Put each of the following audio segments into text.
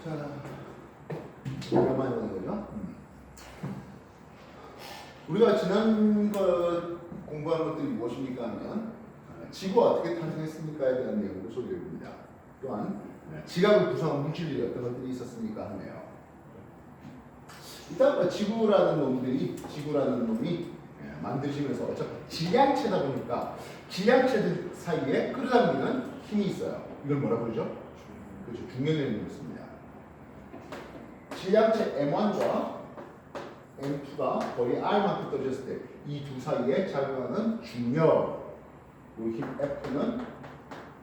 자, 오랜만에 보는 거죠. 우리가 지난 거 공부한 것들이 무엇입니까 하면 지구가 어떻게 탄생했습니까에 대한 내용을 소개해봅니다. 또한 지각을 구성한 물질이 어떤 것들이 있었습니까 하네요. 일단 지구라는 놈이 만드시면서 어차피 질량체다 보니까 질량체들 사이에 끌어당기는 힘이 있어요. 이걸 뭐라 그러죠? 그렇죠. 중력이라는 것입니다. 질량체 M1과 M2가 거리 R만큼 떨어졌을 때 이 두 사이에 작용하는 중력, 요 힘 F는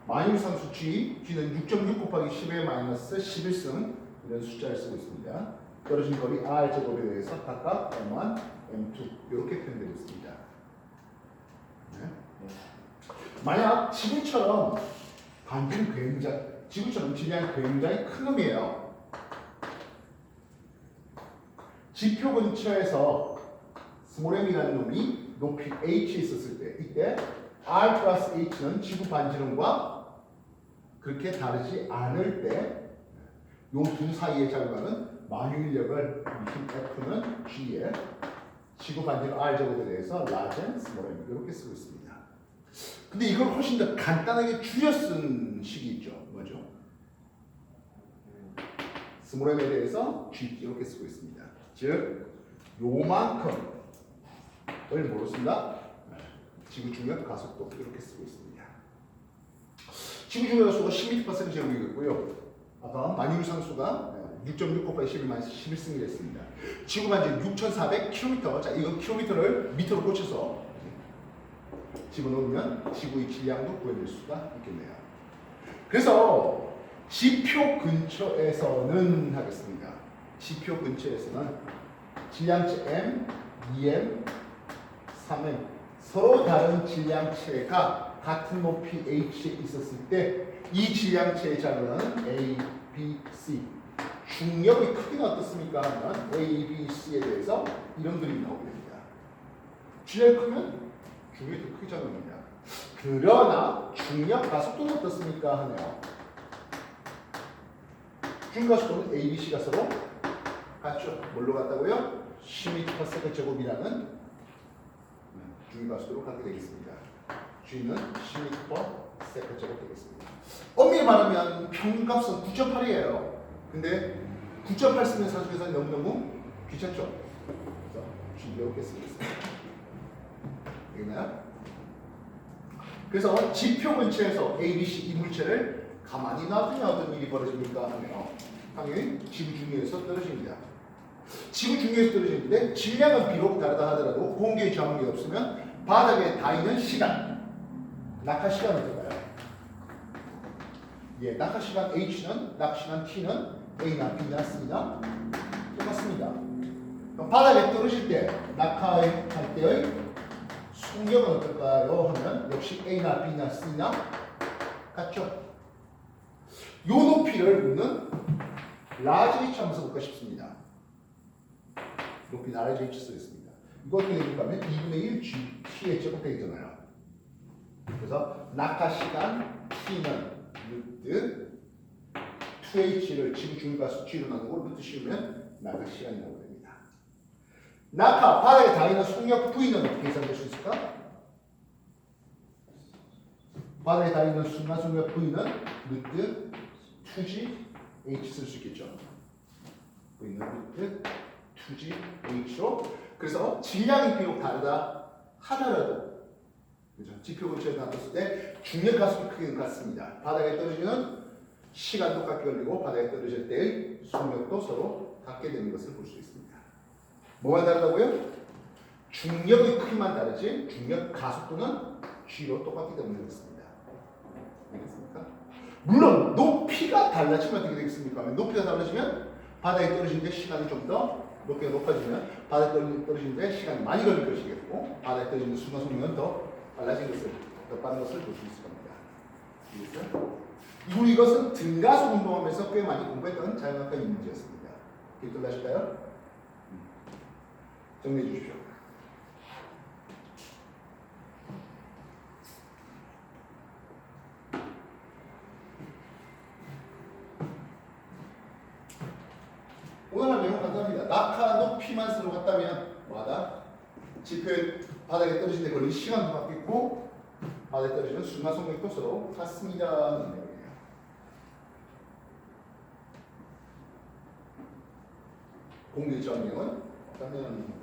만유상수 G는 6.6 곱하기 10의 마이너스 11승 이런 숫자를 쓰고 있습니다. 떨어진 거리 R 제곱에 대해서 각각 M1, M2 이렇게 표현되고 있습니다. 네. 만약 지구처럼 질량이 굉장히 큰 놈이에요. 지표 근처에서 스몰 m이라는 놈이 높이 h에 있었을 때 이때 r 플러스 h는 지구 반지름과 그렇게 다르지 않을 때 이 두 사이에 작용하는 만유인력을 힘 F는 G에 지구 반지름 r 제곱에 대해서 라젠 스몰 m 이렇게 쓰고 있습니다. 근데 이걸 훨씬 더 간단하게 줄여 쓴 식이 있죠. 뭐죠? 스몰 m에 대해서 G 이렇게 쓰고 있습니다. 즉 요만큼을 뭐로 쓴다? 지구 중력 가속도 이렇게 쓰고 있습니다. 지구 중력 가속도가 10m/s 제곱이고요. 아까 만유상수가 6.6 곱하기 11 마이너스 11승이 됐습니다. 지구 반지름 6,400km. 자, 이거 킬로미터를 미터로 고쳐서 집어넣으면 지구의 질량도 구해낼 수가 있겠네요. 그래서 지표 근처에서는 하겠습니다. 지표 근처에서는 질량체 M, 2M, 3M 서로 다른 질량체가 같은 높이 H에 있었을 때 이 질량체의 작용은 A, B, C 중력의 크기는 어떻습니까? 하면 A, B, C에 대해서 이런 그림이 나오게 됩니다. 질량이 크면 중력이 더 크게 작용합니다. 그러나 중력 가속도는 어떻습니까? 하네요. 중력 가속도는 A, B, C가 서로 같죠? 뭘로 같다고요? 10m/s 제곱이라는 중력 가속도로 갖게 되겠습니다. G는 10m/s 제곱 되겠습니다. 엄밀히 말하면 평균값은 9.8이에요. 근데 9.8 쓰는 사주에서는 너무너무 귀찮죠? 그래서 G 이렇게 쓰겠습니다. 되겠나요? 그래서 지표 근처에서 A, B, C 이 물체를 가만히 놔두면 어떤 일이 벌어집니까? 하면 당연히 지구 중력에서 떨어집니다. 지구 중력에서 떨어지는데 질량은 비록 다르다 하더라도 공기의 저항력이 없으면 바닥에 닿는 시간, 낙하 시간을 들어가요. 예, 낙하 시간 H는, 낙하 시간 T는 A나 B나 C나 똑같습니다. 그럼 바닥에 떨어질 때 낙하할 때의 속력은 어떨까요? 하면 역시 A나 B나 C나 같죠? 요 높이를 우리는 라지 H 하면서 볼까 싶습니다. 높이는 라지 H 쓰겠습니다. 이거 어떻게 됩니까? 하면 2분의 1 G, T의 제곱되잖아요. 그래서 낙하 시간 T는 루트 2H를 지구 중력가속 G로 나누고 루트 씌우면 낙하 시간이 나오게 됩니다. 낙하, 바닥에 닿는 속력 V는 어떻게 계산될 수 있을까? 바닥에 닿는 순간 속력 V는 루트 2G H 쓸 수 있겠죠. V는 루트 2G H로 그래서 질량이 비록 다르다 하더라도 그죠? 지표 근처에 닿았을 때 중력 가속이 크게 같습니다. 바닥에 떨어지는 시간 똑같게 걸리고 바닥에 떨어질 때의 속력도 서로 같게 되는 것을 볼 수 있습니다. 뭐가 다르다고요? 중력의 크기만 다르지 중력 가속도는 G로 똑같기 때문에 그렇습니다. 알겠습니까? 물론 높이가 달라지면 어떻게 되겠습니까? 높이가 달라지면 바닥에 떨어지는데 시간이 좀 더 높이가 높아지면 바닥에 떨어지는데 시간이 많이 걸릴 것이겠고 바닥에 떨어지는 순간 속력은 더 빨라진 것을, 더 빠른 것을 볼 수 있을 겁니다. 알겠어요? 이것은 등가속 운동하면서 꽤 많이 공부했던 자연학과의 문제였습니다. 기억나실까요? 정리해 주십시오. 낙하 높이만 서로 같다면 뭐하다? 지표에 바닥에 떨어지는 데 걸린 시간도 같겠고 바닥에 떨어지는 순간 속력도 서로 같습니다는 내용이에요. 공기 정령은 어떤 내용인 거죠?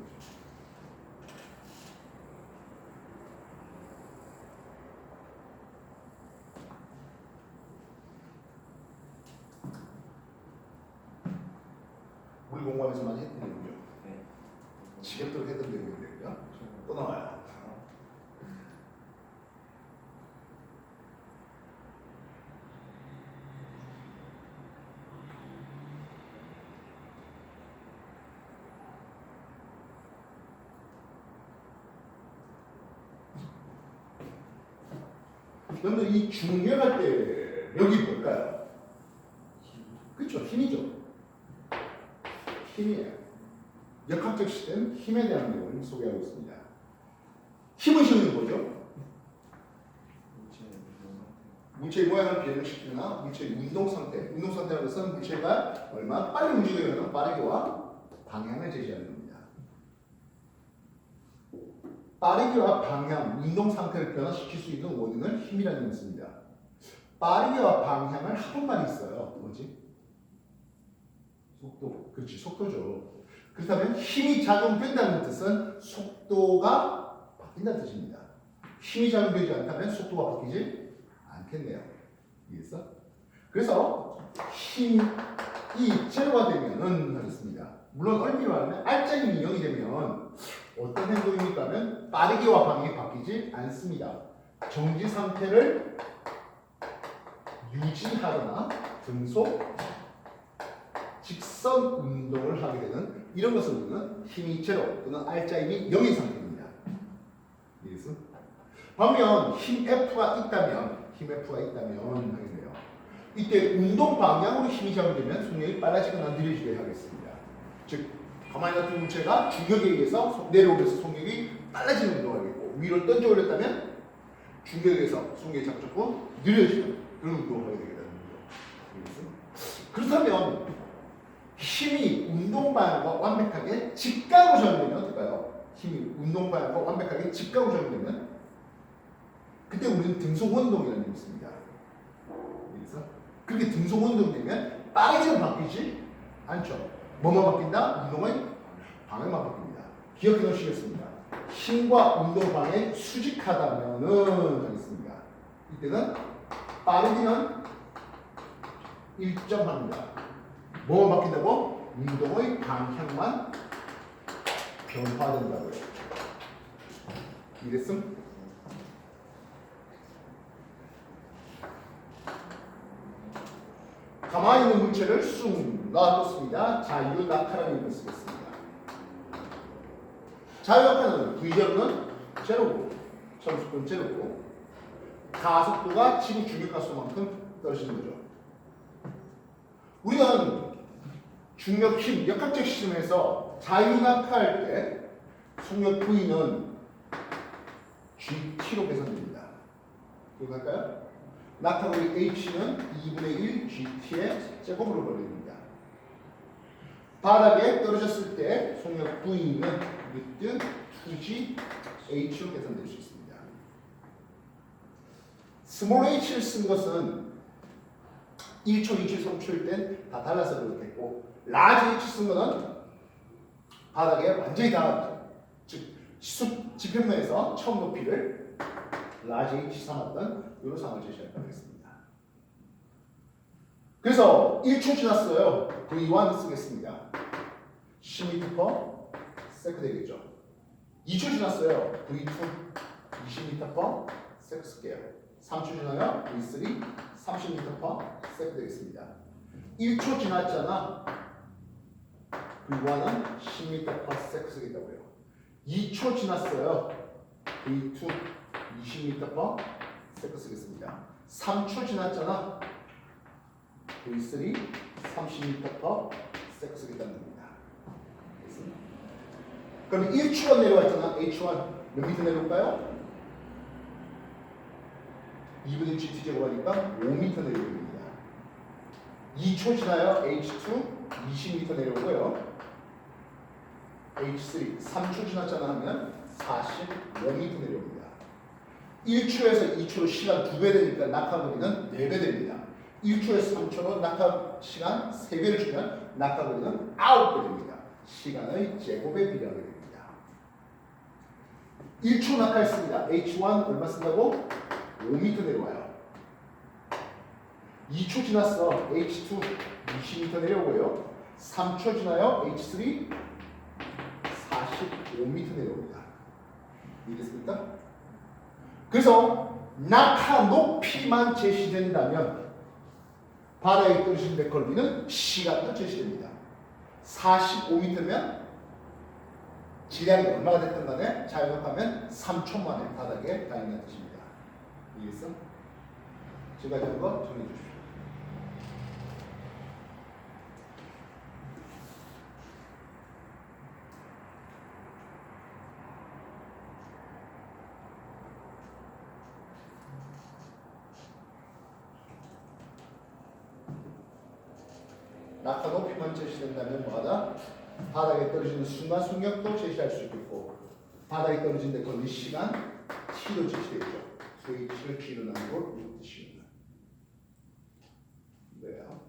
우리 공부하면서 많이 했던 내용이죠. 네. 지겹도록 했던 내용인데 그죠? 또 나와요. 그런데 이 중력할 때 여기 뭘까요? 그렇죠, 힘이죠. 힘이에요. 역학적 시스템 힘에 대한 내용을 소개하고 있습니다. 힘은 실는 거죠. 물체의 모양을 변형시키거나 물체의 운동 상태라는 것은 물체가 얼마나 빨리 움직이려는 빠르기와 방향을 제시하는 겁니다. 빠르기와 방향, 운동 상태를 변화시킬 수 있는 원인을 힘이라는 것을 씁니다. 빠르기와 방향을 합본말이 있어요. 뭐지? 속도. 그렇지, 속도죠. 그렇다면 힘이 작용된다는 뜻은 속도가 바뀐다는 뜻입니다. 힘이 작용되지 않다면 속도가 바뀌지 않겠네요. 이해했어? 그래서 힘이 제로가 되면은 하겠습니다. 물론 얼미로 말하면 알짜힘이 0이 되면 어떤 행동입니까 하면 빠르기와 방향이 바뀌지 않습니다. 정지 상태를 유지하거나 등속, 직선 운동을 하게 되는 이런 것을 우리는 힘이 제로 또는 알짜힘이 0인 상태입니다. 이해했어? 반면 힘 F가 있다면 하겠네요. 이때 운동 방향으로 힘이 작용되면 속력이 빨라지거나 느려지게 하겠습니다. 즉 가만히 놔둔 물체가 중력에 의해서 내려오면서 속력이 빨라지는 운동을 하겠고 위로 던져 올렸다면 중력에 의해서 속력이 자꾸 느려지는 그런 운동을 하게 되게 되는 거죠. 그렇다면 힘이 운동 방향과 완벽하게 직각으로 작용되면 어떨까요? 힘이 운동 방향과 완벽하게 직각으로 작용되면 그때 우리는 등속 운동이라는 게 있습니다. 그래서 그렇게 등속 운동되면 빠르게는 바뀌지 않죠. 뭐만 바뀐다? 운동의 방향만 바뀝니다. 기억해 놓으시겠습니다. 힘과 운동 방향이 수직하다면은 하겠습니다. 이때는 빠르기는 일정합니다. 뭐만 바뀐다고? 운동의 방향만 변화된다고요. 이랬음? 가만히 있는 물체를 쑥 놔뒀습니다. 자유낙하라는 이름을 쓰겠습니다. 자유낙하는 V제로는 제로고 점수는 제로고 가속도가 지구 중력가속만큼 떨어지는 거죠. 우리는 중력 힘, 역학적 시스템에서 자유낙하할 때 속력 V는 GT로 계산됩니다. 기억할까요? 낙하고리 H는 2분의 1 GT의 제곱으로 벌립니다. 바닥에 떨어졌을 때 속력 V는 밑뜻 2G H로 계산될 수 있습니다. 스몰 h를 쓴 것은 1초, 2초, 3초일 땐 다 달라서 그렇겠고 라지 h 쓴 거는 바닥에 완전히 닿았죠. 즉 지평면에서 처음 높이를 라지 h 삼았던 이런 상황을 제시하겠습니다. 그래서 1초 지났어요. V1 쓰겠습니다. 10m/s 되겠죠. 2초 지났어요. V2 20m/s 쓸게요. 3초 지나요. V3 30m/s 되겠습니다. 1초 지났잖아. V1은 10m/s 쓰겠다고요. 2초 지났어요. V2 20m/s 쓰겠습니다. 3초 지났잖아. V3 30m/s 쓰겠다는 겁니다. 그럼 1초가 내려왔잖아. H1 몇 미터 내려올까요? 2분의 GT 제곱하니까 5m 내려옵니다. 2초 지나요. H2 20m 내려오고요. H3 3초 지났잖아 하면 45m 내려옵니다. 1초에서 2초로 시간 2배 되니까 낙하거리는 4배 됩니다. 1초에서 3초로 낙하 시간 3배를 주면 낙하거리는 9배 됩니다. 시간의 제곱에 비례하게 됩니다. 1초 낙하했습니다. H1 얼마 쓴다고? 5m 내려와요. 2초 지났어. H2 20m 내려오고요. 3초 지나요. H3 45m 내려옵니다. 이해됐습니까? 그래서 낙하 높이만 제시된다면 바다에 떨어진 백걸비는 시간도 제시됩니다. 45m면 질량이 얼마가 됐든 간에 자연업하면 3초 만에 바닥에 닿는다는 뜻입니다. 이해했어? 지금까지 한 거 정리해 주십시오. 낙하 높이만 제시된다면 뭐하다? 바닥에 떨어지는 순간 속력도 제시할 수 있겠고 바닥에 떨어진 데 걸린 시간 t도 제시되죠. 소위 t를 t로 나누고 이렇게 뜻입니다. 왜요?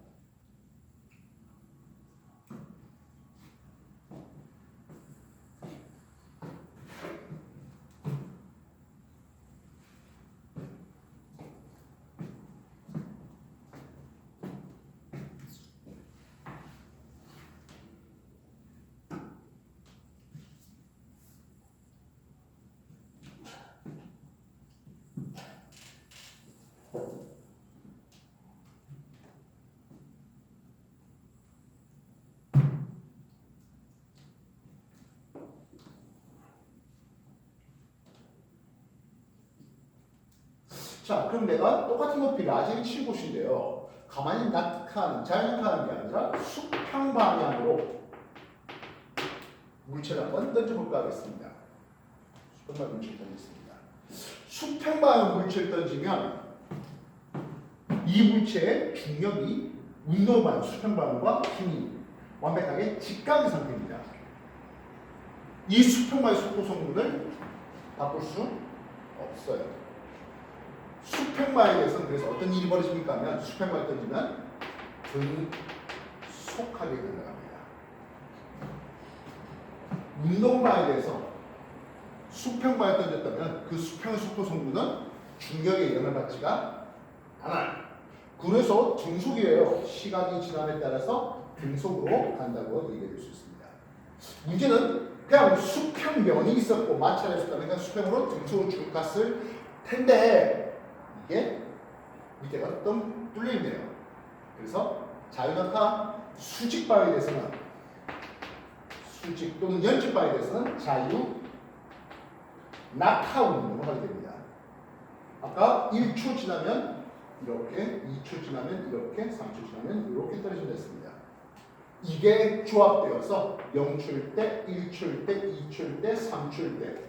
자, 그럼 내가 똑같은 높이 라지를 치고 곳인데요. 가만히 낙하하는, 자연낙하하는 게 아니라 수평 방향으로 물체를 한번 던져볼까 하겠습니다. 수평 방향 물체를 던졌습니다. 수평 방향 물체를 던지면 이 물체의 중력이 운동 방향, 수평 방향과 힘이 완벽하게 직각인 상태입니다. 이 수평 방향 속도 성분을 바꿀 수 없어요. 수평마에 대해서는 그래서 어떤 일이 벌어집니까 하면 수평마를 던지면 등속하게 된답니다. 운동마에 대해서 수평마에 던졌다면 그 수평의 속도 성분은 중력에 영향을 받지가 않아요. 그래서 등속이에요. 시간이 지남에 따라서 등속으로 간다고 얘기할 수 있습니다. 문제는 그냥 수평면이 있었고 마찰이 있었다면 그냥 수평으로 등속으로 쭉 갔을 텐데 이게 밑에가 좀 뚫려있네요. 그래서 자유낙하 수직바에 대해서는 수직 또는 연직바에 대해서는 자유 낙하 운동을 하게 됩니다. 아까 1초 지나면 이렇게, 2초 지나면 이렇게, 3초 지나면 이렇게 떨어진다 했습니다. 이게 조합되어서 0초일 때, 1초일 때, 2초일 때, 3초일 때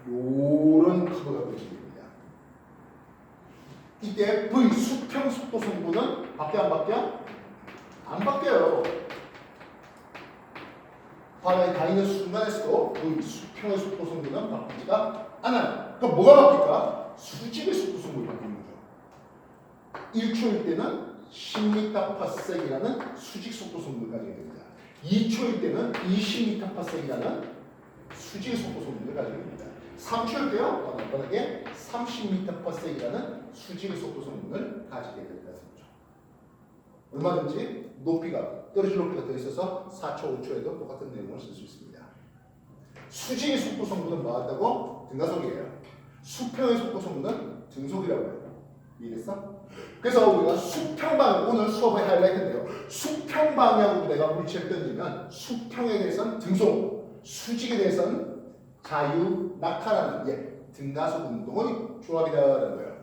요런 커브가 그려집니다. 이때 V 수평 속도 성분은 바뀌어 안 바뀌어? 안 바뀌어요. 바다에 닿는 순간에서도 V 수평의 속도 성분은 바뀌지가 않아요. 그럼 뭐가 바뀔까? 수직의 속도 성분이 바뀌는 거죠. 1초일 때는 10m/s이라는 수직 속도 성분을 가지게 됩니다. 2초일 때는 20m/s이라는 수직 속도 성분을 가지게 됩니다. 3초일 때요, 바닥에 30m/s이라는 수직의 속도 성분을 가지게 된다는 거죠. 얼마든지 높이가 떨어질 높이가 더 있어서 4초, 5초에도 똑같은 내용을 쓸 수 있습니다. 수직의 속도 성분은 뭐한다고? 등가속이에요. 수평의 속도 성분은 등속이라고 해요. 이해됐어? 그래서 우리가 수평 방향, 오늘 수업의 하이라이트인데요. 수평 방향으로 내가 물체를 던지면 수평에 대해서는 등속, 수직에 대해서는 자유 낙하라는 등가속 운동의 조합이라는 거예요.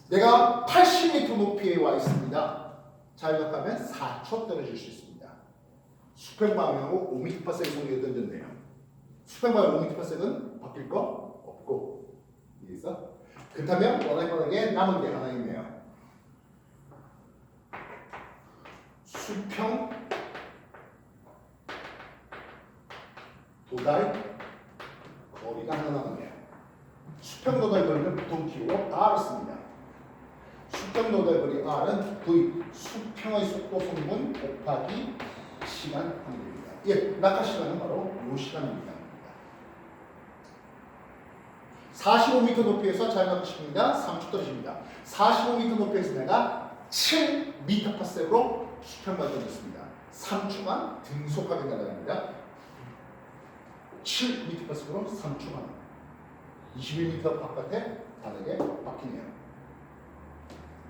내가 80m 높이에 와 있습니다. 자유낙하면 4초 떨어질 수 있습니다. 수평 방향으로 5m/s 속력을 던졌네요. 수평 방향 5m/s는 바뀔 거 없고, 이해했어? 그렇다면 바닥에 남은 게 하나 있네요. 수평 도달 거리가 하나 남았네요. 수평 도달 거리는 보통 기호로 R을 씁니다. 수평 도달 거리 R은 V 수평의 속도 성분 곱하기 시간 확률입니다. 예, 낙하 시간은 바로 이 시간입니다. 45m 높이에서 자연낙하시킵니다. 3초 떨어집니다. 45m 높이에서 내가 7m/s로 수평만 던졌습니다. 3초간 등속하게 날아갑니다. 7m/s로 3초간 21m 바깥에 바닥에 박히네요.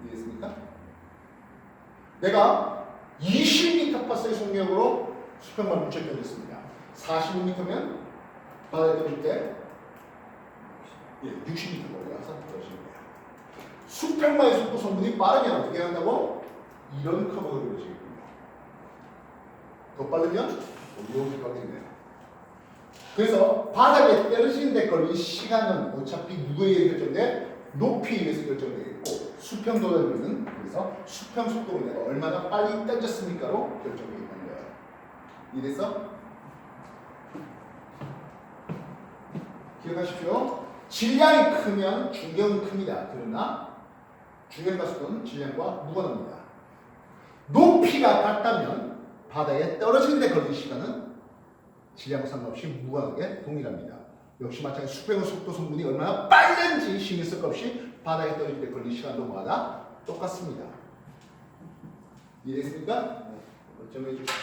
이해됐습니까? 내가 20m/s의 속력으로 수평만 묻혀 던졌습니다. 45m면 바닥에 던질 때 60m 거리가 떨어지는 거예요. 수평마의 속도 성분이 빠르면 어떻게 한다고? 이런 커브가 그려지겠군요. 더 빠르면 이렇게 가겠네요. 그래서 바닥에 떨어지는 데 걸린 시간은 어차피 누구에 의해 결정돼? 높이에 의해서 결정되겠고 수평 도달거리는 그래서 수평 속도로 내가 얼마나 빨리 던졌습니까로 결정되겠다는 거예요. 이래서 기억하십시오. 질량이 크면 중력은 큽니다. 그러나 중력과 속도는 질량과 무관합니다. 높이가 같다면 바다에 떨어지는 데 걸린 시간은 질량과 상관없이 무관하게 동일합니다. 역시 마찬가지로 수평의 속도 성분이 얼마나 빠른지 신경 쓸 것 없이 바다에 떨어질 때 걸린 시간도 마다 똑같습니다. 이해됐습니까? 정해 주십시오.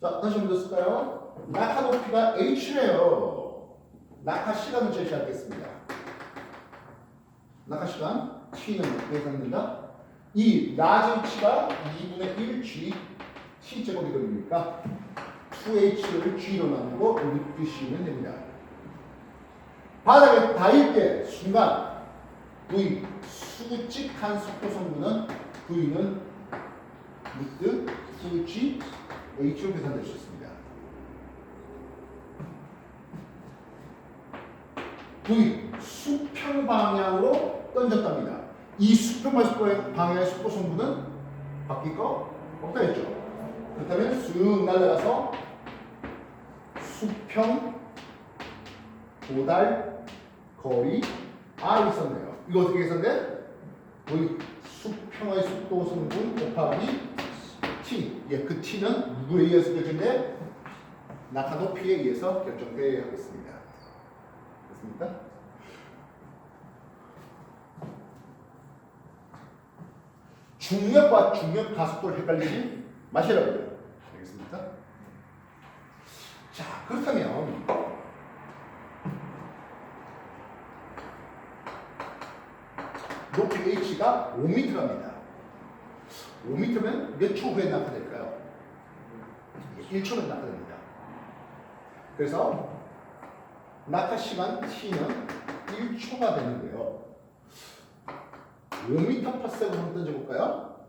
자, 다시 한번 쓸까요? 낙하 높이가 h래요. 낙하 시간을 제시하겠습니다. 낙하 시간 t는 어떻게 계산됩니다? 이 라지 h가 2분의 1 g t제곱이 됩니까? 2h를 g로 나누고 루트 c면 됩니다. 바닥에 닿을 때 순간 v 수직한 속도 성분은 v는 루트 2g h로 계산될 수 있습니다. V 수평 방향으로 던졌답니다. 이 수평 방향의 속도 성분은 바뀔 거 없다 했죠. 그렇다면 쑥 날아가서 수평 도달 거리 R이 있었네요. 이거 어떻게 계산돼? V 수평의 속도 성분 곱하기 T. 예, 그 T는 누구에 의해서 결정돼? 낙하 높이에 의해서 결정되어야 하겠습니다. 됐습니까? 중력과 중력 가속도를 헷갈리지 마시라고요. 알겠습니까? 자, 그렇다면 높이 h가 5m랍니다. 5m면 몇 초 후에 낙하될까요? 1초면 낙하됩니다. 그래서 낙하 시간 t는 1초가 되는데요. 5m/s로 한번 던져볼까요?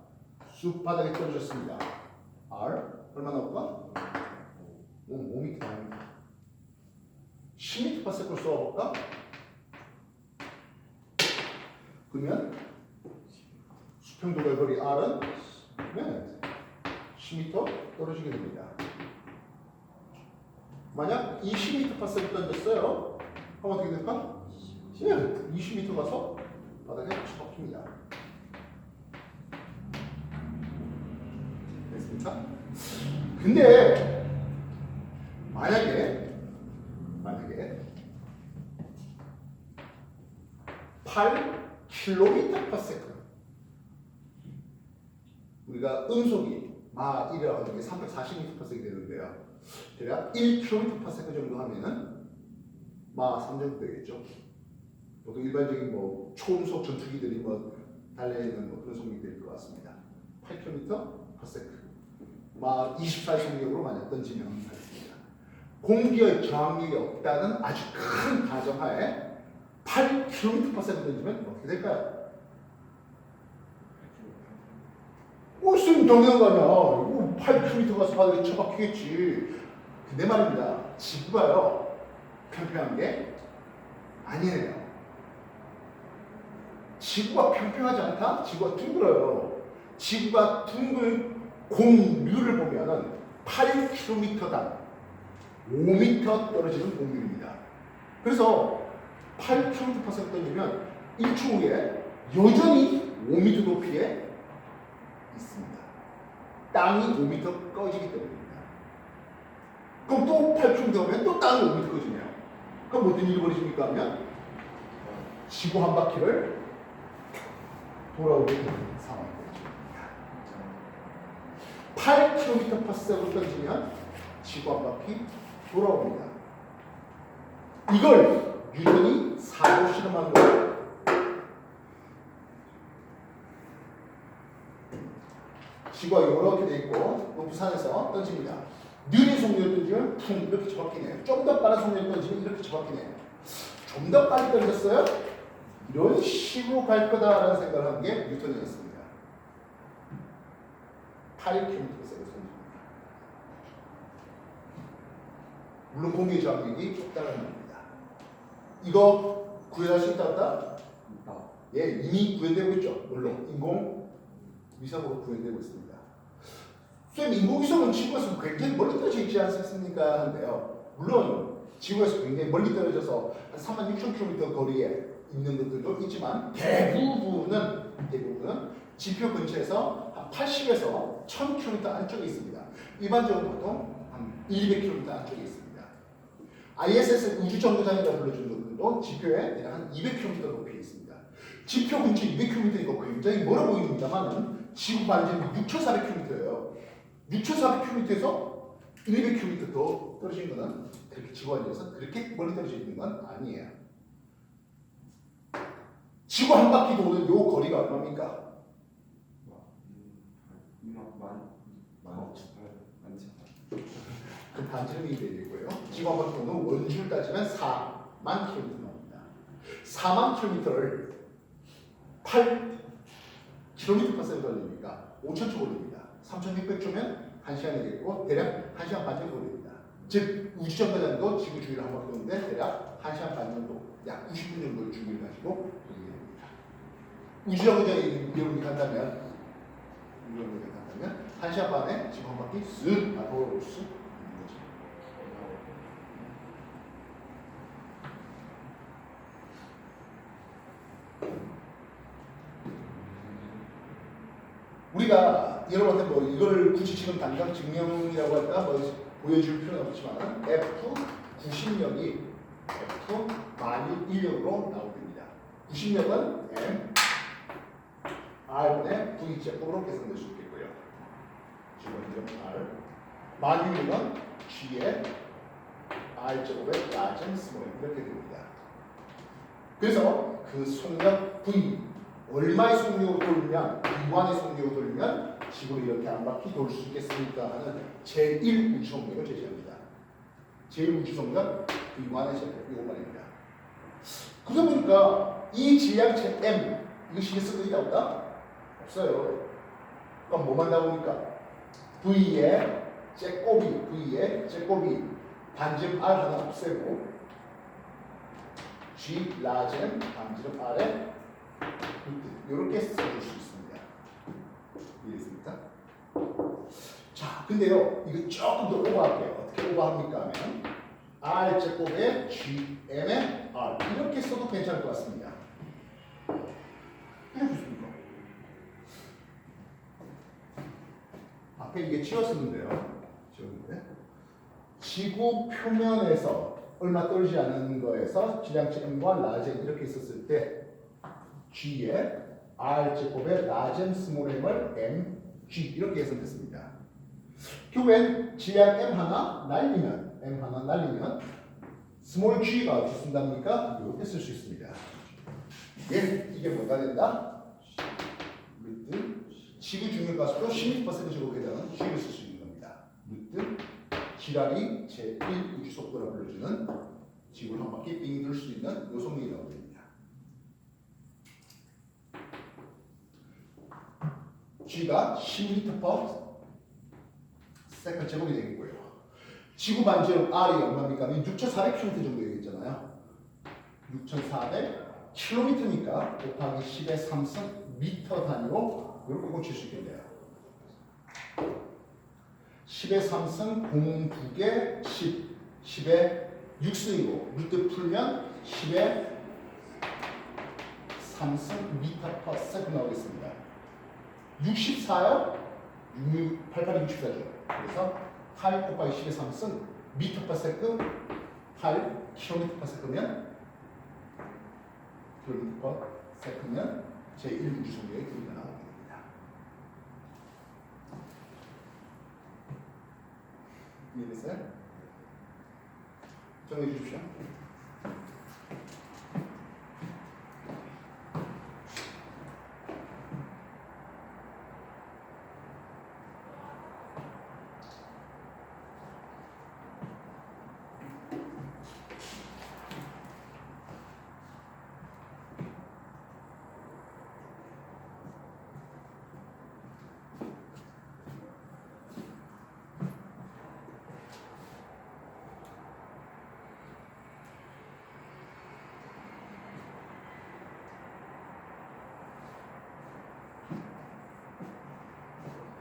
쑥 바닥에 떨어졌습니다. R 얼마 나올까? 5m 나옵니다. 10m/s로 쏘아볼까? 그러면 수평 도달 거리 R은 10m 떨어지게 됩니다. 만약 20m/s를 던졌어요. 그럼 어떻게 될까? 20m 가서 바닥에 쳐박힙니다. 됐습니까? 근데 만약에 8km/s 우리가 음속이 마 1이라고 하는 게 340m/s이 되는데요. 대략 1km/s 정도 하면은 마 3 정도 되겠죠. 보통 일반적인 뭐 초음속 전투기들이 뭐 달려있는 뭐 그런 속력일 것 같습니다. 8km/s 마 24의 속력으로 만약 던지면 하겠습니다. 공기의 저항력이 없다는 아주 큰 가정하에 8km/s 던지면 어떻게 될까요? 무슨 당연한 거 아니야. 8km 가서 바닥에 처박히겠지. 근데 말입니다. 지구가요 평평한 게 아니에요. 지구가 평평하지 않다? 지구가 둥글어요. 지구가 둥글 공률을 보면은 8km당 5m 떨어지는 공률입니다. 그래서 8km/s 던지면 1초 후에 여전히 5m 높이에 있습니다. 땅이 5m 꺼지기 때문입니다. 그럼 또 8km 오면 또 땅이 5m 꺼지네요. 그럼 어떤 일이 벌어집니까 하면 지구 한 바퀴를 돌아오게 되는 상황이 되죠. 8km/s로 던지면 지구 한 바퀴 돌아옵니다. 이걸 뉴턴이 사고 실험한 거예요. 지구가 이렇게 돼 있고 높은 산에서 던집니다. 느린 속력을 던지면 퉁 이렇게 처박히네요. 좀 더 빠른 속력을 던지면 이렇게 처박히네요. 좀 더 빨리 던졌어요? 이런 식으로 갈 거다라는 생각을 한 게 뉴턴이었습니다. 8km/s로 던집니다. 물론 공기의 저항력이 적다는 겁니다. 이거 구현할 수 있다? 예, 이미 구현되고 있죠. 물론 인공 위성으로 구현되고 있습니다. 선생님, 인공위성은 지구에서 굉장히 멀리 떨어져 있지 않습니까? 한데요. 물론 지구에서 굉장히 멀리 떨어져서 한 36,000km 거리에 있는 것들도 있지만 대부분은 지표 근처에서 한 80에서 1000km 안쪽에 있습니다. 일반적으로 보통 한 200km 안쪽에 있습니다. ISS 우주정거장이라고 불러주는 것들도 지표에 대략 한 200km 높이에 있습니다. 지표 근처 200km이고 굉장히 멀어 보입니다만 지구 반지는 6,400km예요. 6,400km에서 200km 더 떨어진 거는 그렇게 지구 안에서 그렇게 멀리 떨어져 있는 건 아니에요. 지구 한 바퀴 도는 요 거리가 얼마입니까? 그 반지름이 되고요. 지구 한 바퀴 도는 원주를 따지면 4만 km 나옵니다. 4만 km를 8km/s로 걸리니까 5,000초 걸립니다. 3,600초면 1시간 되겠고 대략 1시간 반 정도 걸립니다. 즉 우주정거장도 지구 주위를 한 바퀴 도는데 대략 1시간 반 정도, 약 90분 정도의 주기를 가지고 돌게 됩니다. 우주정거장에 여러분이 간다면 1시간 반에 지구 한 바퀴 쓱 돌아올 수 있는 거죠. 우리가 여러분한테 뭐 이걸 굳이 지금 당장 증명이라고 할까 뭐 보여줄 필요는 없지만 F90력이 F-1력으로 나옵니다. 90력은 M R분의 V 제곱으로 계산될 수 있겠고요. 지금 R 만유력은 G의 R 제곱의 낮은 스몰 이렇게 됩니다. 그래서 그 속력 V 얼마의 속력으로 돌리면 V1의 속력으로 돌리면 지구를 이렇게 한 바퀴 돌 수 있겠습니까? 하는 제1 우주 속력을 제시합니다. 제1 우주 속력 V1의 제곱 이거 말입니다. 그러다 보니까 이 질량체 M 이거 신경 쓸 거 있다 없다? 없어요. 그럼 뭐만 나오니까 V의 제곱이 반지름 R 하나 없애고 G 라젠 반지름 R에 이렇게 써줄 수 있습니다. 이해했습니까? 자, 근데요, 이거 조금 더 오버할게요. 어떻게 오버합니까? 하면 R 제곱에 GM에 R 이렇게 써도 괜찮을 것 같습니다. 해보십니까? 앞에 이게 치웠었는데요. 지구 표면에서 얼마 떨어지지 않은 거에서 질량체 M과 라젠 이렇게 있었을 때 G에 R 제곱의 라젠 스몰 m을 MG 이렇게 계산됐습니다. 결국엔 G한 M 하나 날리면 스몰 g가 어떻게 쓴답니까? 이렇게 쓸 수 있습니다. 이게 뭐가 된다? 루트 지구 중력 가속도 16% 제곱에 해당하는 g를 쓸 수 있는 겁니다. 루트 G라니 제1 우주 속도라 불러주는 지구를 한 바퀴 빙 돌 수 있는 요속력이라고 됩니다. G가 10m/s 제곱이 되겠고요. 지구 반지름 R이 얼마입니까? 6,400km 정도 되겠잖아요. 6,400km니까 곱하기 10의 3승 미터 단위로 이렇게 고칠 수 있겠네요. 10의 3승 공 2개 10의 6승이고 루트 풀면 10의 3승 미터/s 나오겠습니다. 64요? 88이 64죠. 그래서 8 곱하기 10의 3승 미터/s 8 km/s면 km/s면 제1 우주속력의 길이가 나오게 됩니다. 이해됐어요? 정리해 주십시오.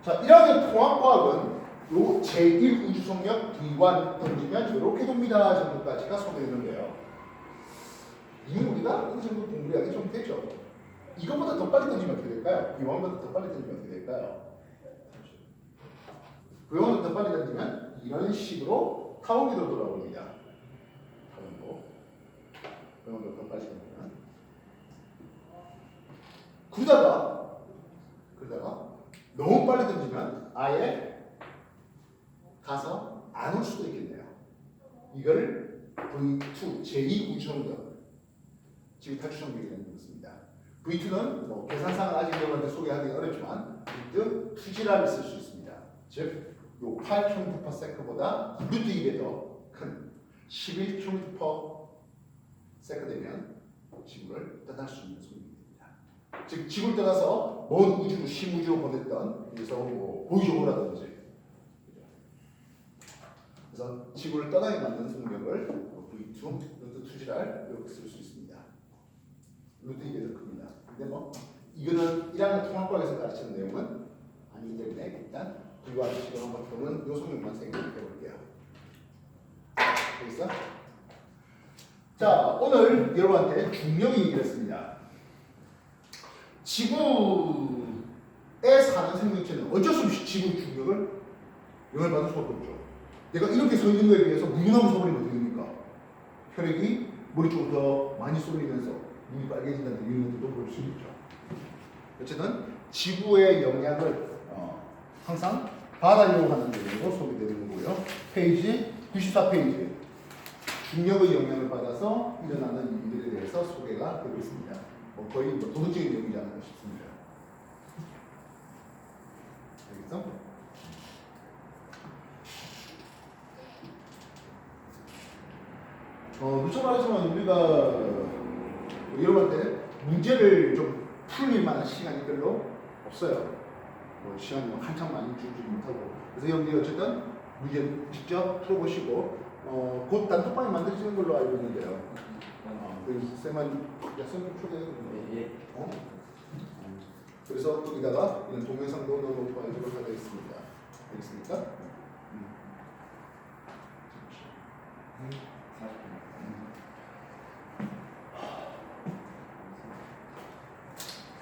자, 1학년 통합과학은 요 제1 우주속력 D1 던지면 이렇게 돕니다 정도까지가 소개했는데요. 이미 우리가 어느 정도 공부하기 좀 됐죠. 이것보다 더 빨리 던지면 어떻게 될까요? D1보다 더 빨리 던지면 어떻게 될까요? V1보다 더 빨리 던지면 이런 식으로 타원기로 돌아옵니다. 타원기로. V1보다 더 빨리 던지면. 그러다가 너무 빨리 던지면 아예 가서 안 올 수도 있겠네요. 이걸 V2 제2 우주성력 지구 탈출성력이라는 것입니다. V2는 뭐 계산상은 아직 여러분한테 소개하기 어렵지만 루트 2G라를 쓸 수 있습니다. 즉, 요 8km/s보다 루트 2배 더 큰 11km/s 되면 지구를 떠날 수 있는 속력입니다. 즉 지구를 떠나서 먼 우주로 심우주로 보냈던 그래서 뭐 보이저호라든지 그래서 지구를 떠나게 만드는 속력을 V2 루트 2G를 이렇게 쓸 수 있습니다. 루트 2배 더 큽니다. 근데 뭐 이거는 1학년 통합과학에서 가르치는 내용은 아니기 때문에 일단 불과 식을 한번 보는 요 속력만 생각해 볼게요. 알겠어? 자, 오늘 여러분한테 중력이 얘기를 했습니다. 지구에 사는 생명체는 어쩔 수 없이 지구 중력을 영향을 받을 수밖에 없죠. 내가 이렇게 서 있는 거에 비해서 무능하고 서버리면 어떻게 됩니까? 혈액이 머리 쪽으로 더 많이 쏠리면서 눈이 빨개진다는 이유도 볼 수 있죠. 어쨌든 지구의 영향을 항상 받아려고 하는 내용으로 소개되는 거고요. 페이지 94페이지 중력의 영향을 받아서 일어나는 일들에 대해서 소개가 되고 있습니다. 거의 도덕적인 내용이지 않나 싶습니다. 알겠어? 누차 말하지만 우리가 여러분한테 문제를 좀 풀릴 만한 시간이 별로 없어요. 시간이 한참 많이 주지 못하고. 그래서 여러분들이 어쨌든 문제를 직접 풀어보시고 곧 단톡방이 만들어지는 걸로 알고 있는데요. 쌤은 쌤 초대해요. 예. 그래서 거기다가 이런 동영상도 넣어놓고 하도록 하겠습니다. 알겠습니까?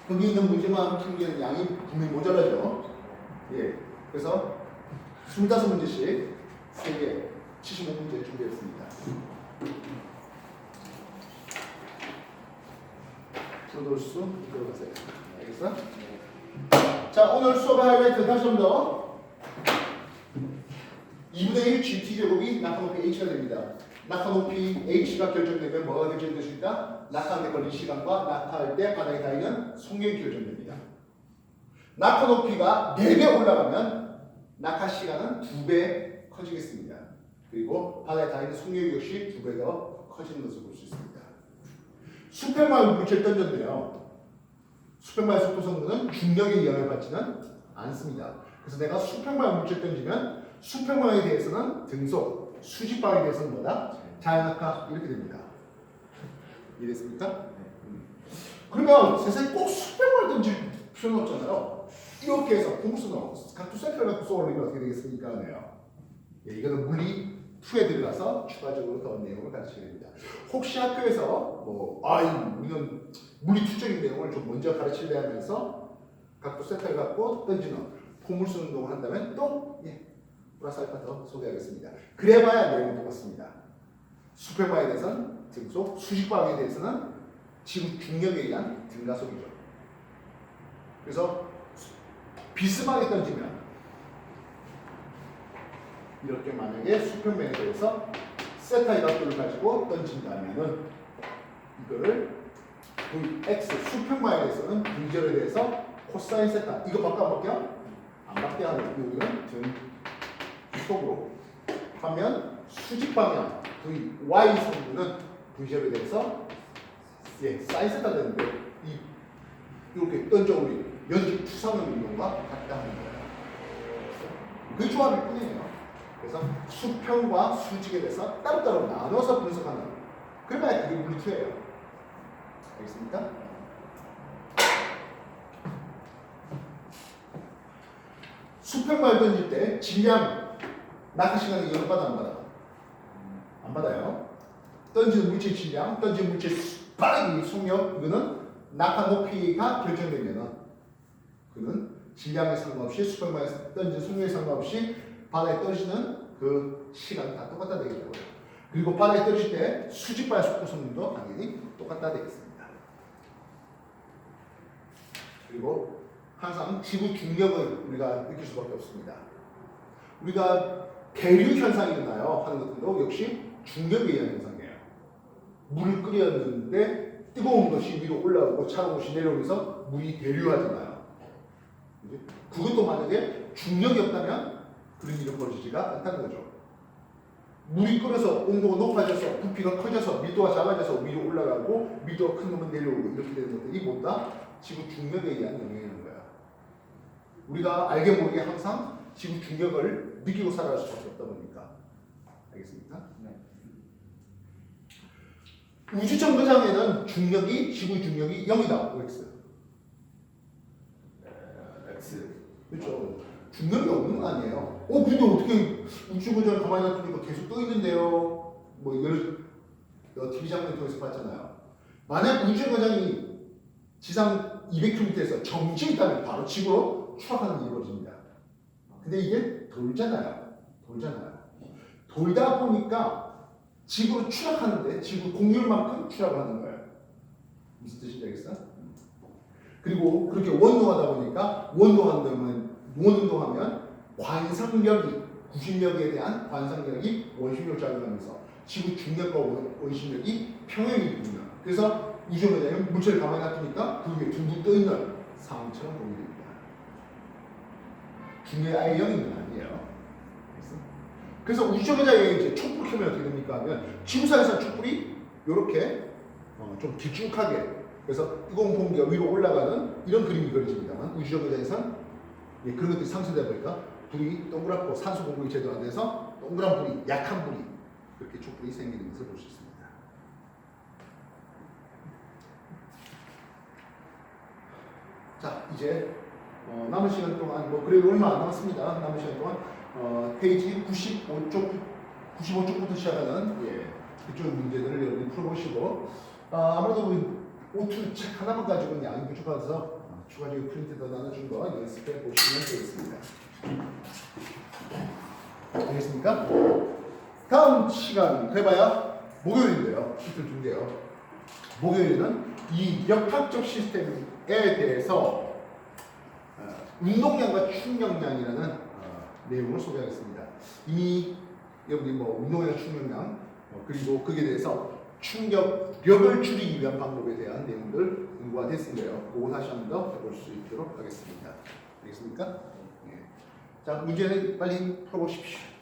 거기 있는 문제만 풀기에는 양이 분명히 모자라죠. 예. 그래서 25문제씩 3개 75문제 준비했습니다. 풀어놓을 수 있도록 하세요. 알겠어? 자, 오늘 수업의 하이라이트 다시 한 번 더. 2분의 1 GT제곱이 낙하높이 H가 됩니다. 낙하높이 H가 결정되면 뭐가 결정될 수 있다? 낙하하는데 걸린 시간과 낙하할 때 바닥에 닿는 속력이 결정됩니다. 낙하높이가 4배 올라가면 낙하 시간은 2배 커지겠습니다. 그리고 바닥에 닿는 속력 역시 2배 더 커지는 것을 볼 수 있습니다. 수평마의 물체를 던졌네요. 수평마의 속도 성분은 중력에 영향을 받지는 않습니다. 그래서 내가 수평마의 물체를 던지면 수평마에 대해서는 등속, 수직방에 대해서는 뭐다? 자연낙하 이렇게 됩니다. 이해됐습니까? 그러면 세상에 꼭 수평마를 던질 필요는 없잖아요. 이렇게 해서 공수는 각도 센터를 갖고 쏘아올리면 어떻게 되겠습니까? 예, 이거는 물리 2에 들어가서 추가적으로 더 내용을 가르치게 됩니다. 혹시 학교에서 우리는 물리 2적인 내용을 좀 먼저 가르치려 하면서 각도 센터를 갖고 던지는 포물선 운동을 한다면 또 플러스 알파 더 소개하겠습니다. 그래봐야 내용은 똑같습니다. 수평방에 대해서는 등속, 수직방에 대해서는 지구 중력에 의한 등가속이죠. 그래서 비스방에 던지면 이렇게 만약에 수평면에 대해서 세타의 각도를 가지고 던진다면은 이거를 Vx 수평방에 대해서는 V절에 대해서 코사인 세타 이거 바꿔볼게요. 안 바뀌게 하는 여기는 등속으로 하면 수직 방향 y 성분은 V절에 대해서 사인 세타 되는데 이렇게 던져올린 연직 투상의 운동과 같다 하는 거예요. 그 조합일 뿐이에요. 그래서 수평과 수직에 대해서 따로따로 나눠서 분석하는 그래야 그게 물리투예요. 알겠습니까? 수평발 던질 때 질량 낙하 시간에 영향 받아 안 받아? 안 받아요. 던지는 물체 질량, 던지는 물체 빠르기, 속력 이거는 낙하 높이가 결정되면은 그는 질량에 상관없이 수평방에 던지는 속력에 상관없이 바다에 떨어지는 그 시간이 다 똑같다 되겠고요. 그리고 바다에 떨어질 때 수직방의 속도 성분도 당연히 똑같다 되겠습니다. 그리고 항상 지구 중력을 우리가 느낄 수밖에 없습니다. 우리가 대류 현상이 일어나요 하는 것들도 역시 중력에 의한 현상이에요. 물을 끓였는데 뜨거운 것이 위로 올라오고 차가운 것이 내려오면서 물이 대류하잖아요. 그것도 만약에 중력이 없다면 그런 일은 벌어지지가 않다는 거죠. 물이 끓어서 온도가 높아져서 부피가 커져서 밀도가 작아져서 위로 올라가고 밀도가 큰 놈은 내려오고 이렇게 되는 것들이 모두 다 지구 중력에 의한 영향이라는 거야. 우리가 알게 모르게 항상 지구 중력을 느끼고 살아갈 수밖에 없다 보니까. 알겠습니까? 네. 우주 정거장에는 중력이 지구 중력이 0이다. X. X. 그렇죠. 중력이 없는 거 아니에요. 근데 어떻게 우주 정거장 가만히 놔두니까 계속 떠 있는데요? 뭐 이걸 TV 장면 통해서 봤잖아요. 만약 우주 정거장이 지상 200km에서 정지해 있다면 바로 지구로 추락하는 일이 벌어집니다. 근데 이게 돌잖아요. 돌다 보니까 지구로 추락하는데 지구 공률만큼 추락을 하는 거예요. 무슨 뜻인지 알겠어? 그리고 그렇게 원동하다 보니까 원운동하면 관상력이 구심력에 대한 관상력이 원심력 작용하면서 지구 중력과 원심력이 평행이 됩니다. 그래서 우주정거장은 물체를 가만히 놔두니까 그 위에 둥둥 떠 있는 상황처럼 보게 됩니다. 중력이 아예 0은 아니에요. 그래서 우주정거장에 이제 촛불 켜면 어떻게 됩니까? 하면 지구상에서 촛불이 이렇게 좀 길쭉하게 그래서 뜨거운 공기가 위로 올라가는 이런 그림이 그려집니다만 우주정거장에서는 그런 것들이 상쇄되다 보니까 불이 동그랗고 산소 공급이 제대로 안 돼서 동그란 불이 약한 불이 그렇게 촛불이 생기는 것을 볼 수 있습니다. 자 이제 남은 시간 동안 그래도 얼마 안 남았습니다. 남은 시간 동안 페이지 95쪽부터 시작하는 그쪽 문제들을 여러분이 풀어보시고 아무래도 O2 책 하나만 가지고는 양이 부족해서 추가적인 프린트 더 나눠준 거 연습해 보시면 되겠습니다. 알겠습니까? 다음 시간 해봐야 목요일인데요. 이틀 준대요. 목요일은 이 역학적 시스템에 대해서 운동량과 충격량이라는 내용을 소개하겠습니다. 이미 여기 뭐 운동량 충격량 그리고 거기에 대해서 충격력을 줄이기 위한 방법에 대한 내용들 공부가 됐으니까요. 그거 다시 한 번 더 해볼 수 있도록 하겠습니다. 알겠습니까? 자, 문제는 빨리 풀어보십시오.